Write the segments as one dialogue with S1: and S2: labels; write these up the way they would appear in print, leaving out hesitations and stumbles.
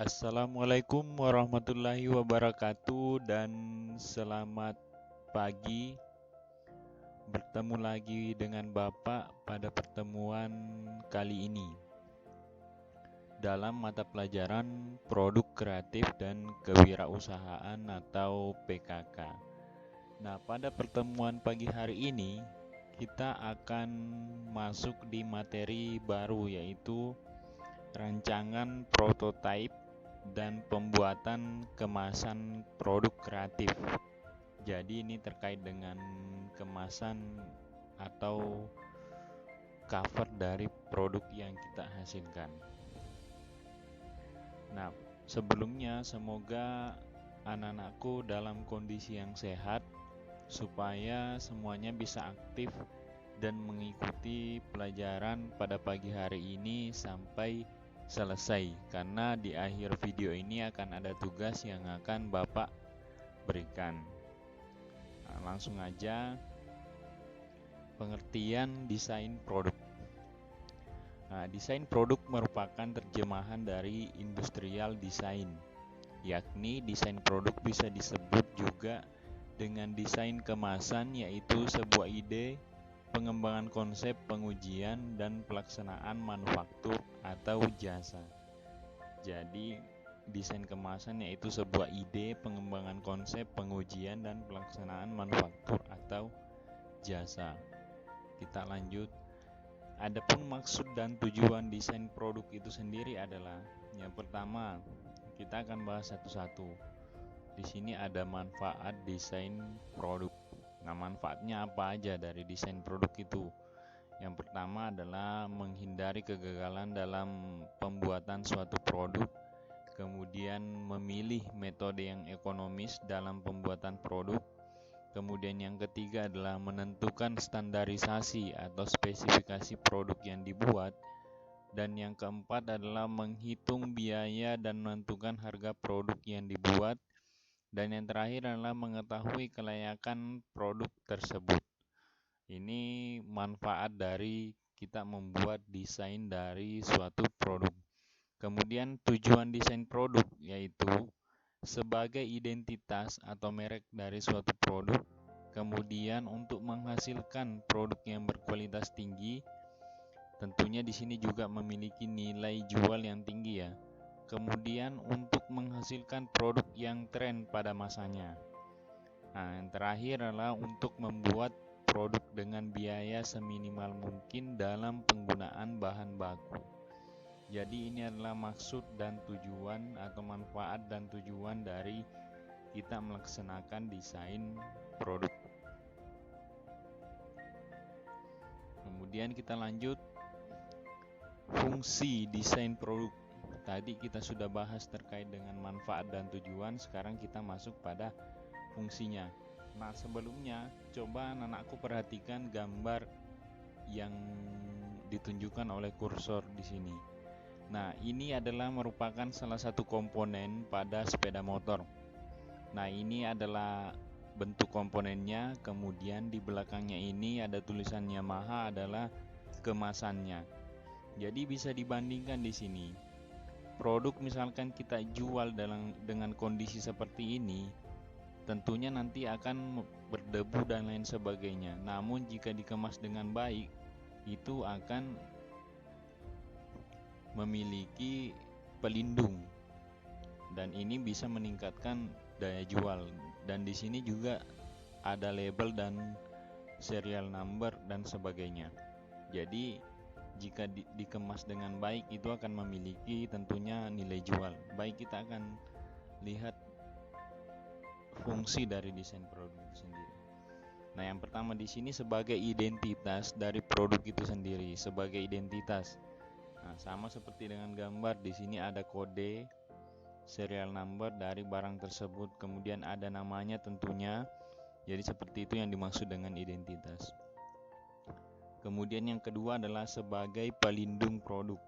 S1: Assalamualaikum warahmatullahi wabarakatuh dan selamat pagi. Bertemu lagi dengan Bapak pada pertemuan kali ini dalam mata pelajaran Produk Kreatif dan Kewirausahaan atau PKK. Nah, pada pertemuan pagi hari ini kita akan masuk di materi baru, yaitu rancangan prototipe dan pembuatan kemasan produk kreatif. Jadi ini terkait dengan kemasan atau cover dari produk yang kita hasilkan. Nah, sebelumnya semoga anak-anakku dalam kondisi yang sehat supaya semuanya bisa aktif dan mengikuti pelajaran pada pagi hari ini sampai selesai, karena di akhir video ini akan ada tugas yang akan Bapak berikan. Nah, langsung aja, pengertian desain produk. Nah, desain produk merupakan terjemahan dari industrial design, yakni desain produk bisa disebut juga dengan desain kemasan, yaitu sebuah ide, pengembangan konsep, pengujian, dan pelaksanaan manufaktur atau jasa. Jadi, desain kemasan yaitu sebuah ide, pengembangan konsep, pengujian, dan pelaksanaan manufaktur atau jasa. Kita lanjut. Adapun maksud dan tujuan desain produk itu sendiri adalah, yang pertama, kita akan bahas satu-satu. Di sini ada manfaat desain produk. Nah, manfaatnya apa aja dari desain produk itu? Yang pertama adalah menghindari kegagalan dalam pembuatan suatu produk, kemudian memilih metode yang ekonomis dalam pembuatan produk. Kemudian yang ketiga adalah menentukan standarisasi atau spesifikasi produk yang dibuat. Dan yang keempat adalah menghitung biaya dan menentukan harga produk yang dibuat. Dan yang terakhir adalah mengetahui kelayakan produk tersebut. Ini manfaat dari kita membuat desain dari suatu produk. Kemudian tujuan desain produk yaitu sebagai identitas atau merek dari suatu produk, kemudian untuk menghasilkan produk yang berkualitas tinggi, tentunya di sini juga memiliki nilai jual yang tinggi ya. Kemudian untuk menghasilkan produk yang tren pada masanya. Nah, yang terakhir adalah untuk membuat produk dengan biaya seminimal mungkin dalam penggunaan bahan baku. Jadi ini adalah maksud dan tujuan atau manfaat dan tujuan dari kita melaksanakan desain produk. Kemudian kita lanjut, fungsi desain produk. Tadi kita sudah bahas terkait dengan manfaat dan tujuan, sekarang kita masuk pada fungsinya. Nah, sebelumnya coba anak-anakku perhatikan gambar yang ditunjukkan oleh kursor di sini. Nah, ini adalah merupakan salah satu komponen pada sepeda motor. Nah, ini adalah bentuk komponennya, kemudian di belakangnya ini ada tulisan Yamaha adalah kemasannya. Jadi bisa dibandingkan di sini. Produk misalkan kita jual dengan kondisi seperti ini, tentunya nanti akan berdebu dan lain sebagainya. Namun jika dikemas dengan baik, itu akan memiliki pelindung dan ini bisa meningkatkan daya jual. Dan di sini juga ada label dan serial number dan sebagainya. Jadi jika dikemas dengan baik itu akan memiliki tentunya nilai jual. Baik, kita akan lihat fungsi dari desain produk itu sendiri. Nah, yang pertama di sini sebagai identitas dari produk itu sendiri, sebagai identitas. Nah, sama seperti dengan gambar, di sini ada kode serial number dari barang tersebut, kemudian ada namanya tentunya. Jadi seperti itu yang dimaksud dengan identitas. Kemudian yang kedua adalah sebagai pelindung produk.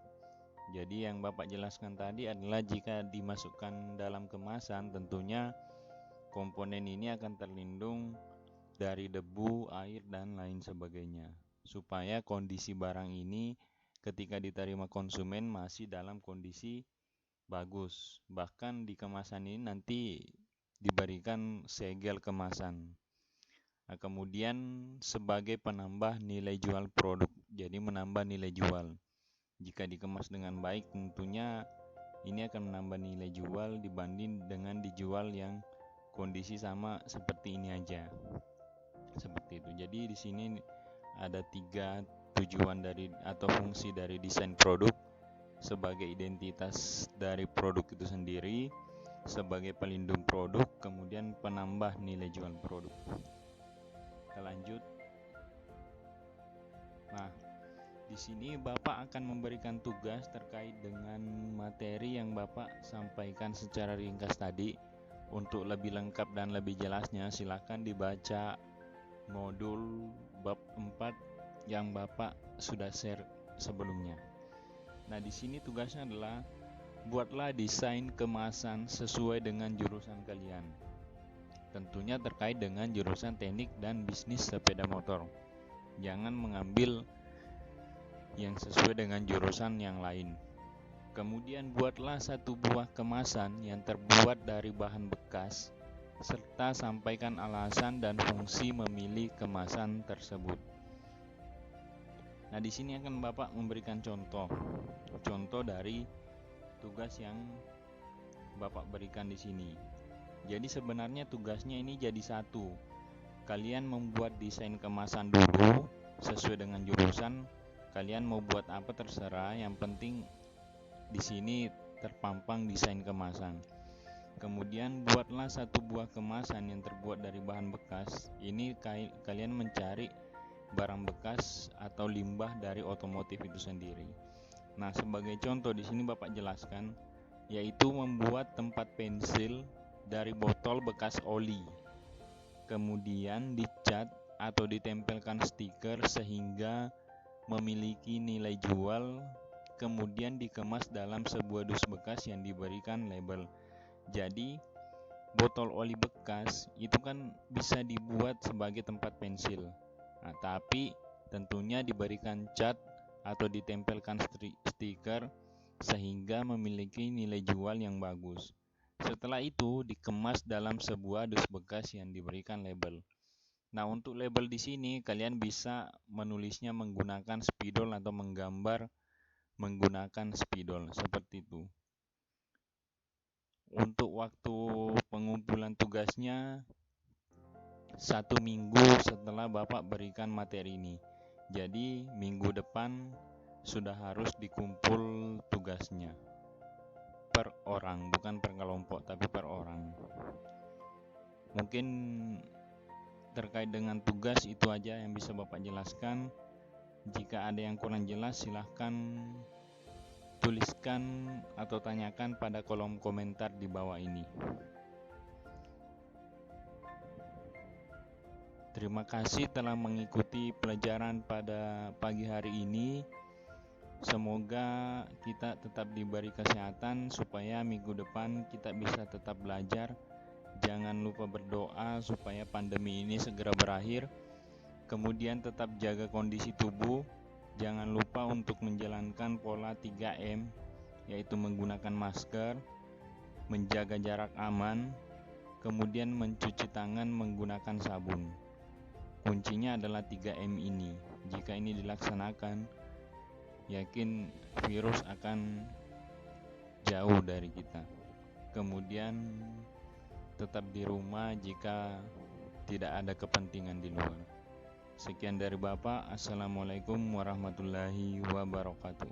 S1: Jadi yang Bapak jelaskan tadi adalah jika dimasukkan dalam kemasan, tentunya komponen ini akan terlindung dari debu, air, dan lain sebagainya, supaya kondisi barang ini ketika diterima konsumen masih dalam kondisi bagus. Bahkan di kemasan ini nanti diberikan segel kemasan. Nah, kemudian sebagai penambah nilai jual produk, jadi menambah nilai jual. Jika dikemas dengan baik, tentunya ini akan menambah nilai jual dibanding dengan dijual yang kondisi sama seperti ini aja. Seperti itu. Jadi di sini ada 3 tujuan dari atau fungsi dari desain produk: sebagai identitas dari produk itu sendiri, sebagai pelindung produk, kemudian penambah nilai jual produk. Kita lanjut. Nah, di sini Bapak akan memberikan tugas terkait dengan materi yang Bapak sampaikan secara ringkas tadi. Untuk lebih lengkap dan lebih jelasnya, silakan dibaca modul bab 4 yang Bapak sudah share sebelumnya. Nah, di sini tugasnya adalah buatlah desain kemasan sesuai dengan jurusan kalian. Tentunya terkait dengan jurusan teknik dan bisnis sepeda motor. Jangan mengambil yang sesuai dengan jurusan yang lain. Kemudian buatlah satu buah kemasan yang terbuat dari bahan bekas, serta sampaikan alasan dan fungsi memilih kemasan tersebut. Nah, di sini akan Bapak memberikan contoh dari tugas yang Bapak berikan di sini. Jadi sebenarnya tugasnya ini jadi satu. Kalian membuat desain kemasan dulu sesuai dengan jurusan. Kalian mau buat apa terserah, yang penting di sini terpampang desain kemasan. Kemudian buatlah satu buah kemasan yang terbuat dari bahan bekas. Ini kalian mencari barang bekas atau limbah dari otomotif itu sendiri. Nah, sebagai contoh di sini Bapak jelaskan, yaitu membuat tempat pensil dari botol bekas oli. Kemudian dicat atau ditempelkan stiker sehingga memiliki nilai jual, kemudian dikemas dalam sebuah dus bekas yang diberikan label. Jadi botol oli bekas itu kan bisa dibuat sebagai tempat pensil. Nah, tapi tentunya diberikan cat atau ditempelkan stiker sehingga memiliki nilai jual yang bagus. Setelah itu dikemas dalam sebuah dus bekas yang diberikan label. Nah, untuk label di sini kalian bisa menulisnya menggunakan spidol atau menggambar menggunakan spidol seperti itu. Untuk waktu pengumpulan tugasnya 1 minggu setelah Bapak berikan materi ini. Jadi minggu depan sudah harus dikumpul tugasnya per orang, bukan per kelompok tapi per orang. Mungkin terkait dengan tugas itu aja yang bisa Bapak jelaskan. Jika ada yang kurang jelas, silahkan tuliskan atau tanyakan pada kolom komentar di bawah ini. Terima kasih telah mengikuti pelajaran pada pagi hari ini. Semoga kita tetap diberi kesehatan supaya minggu depan kita bisa tetap belajar. Jangan lupa berdoa supaya pandemi ini segera berakhir. Kemudian tetap jaga kondisi tubuh. Jangan lupa untuk menjalankan pola 3M, yaitu menggunakan masker, menjaga jarak aman, kemudian mencuci tangan menggunakan sabun. Kuncinya adalah 3M ini. Jika ini dilaksanakan, yakin virus akan jauh dari kita. Kemudian tetap di rumah jika tidak ada kepentingan di luar. Sekian dari Bapak. Assalamualaikum warahmatullahi wabarakatuh.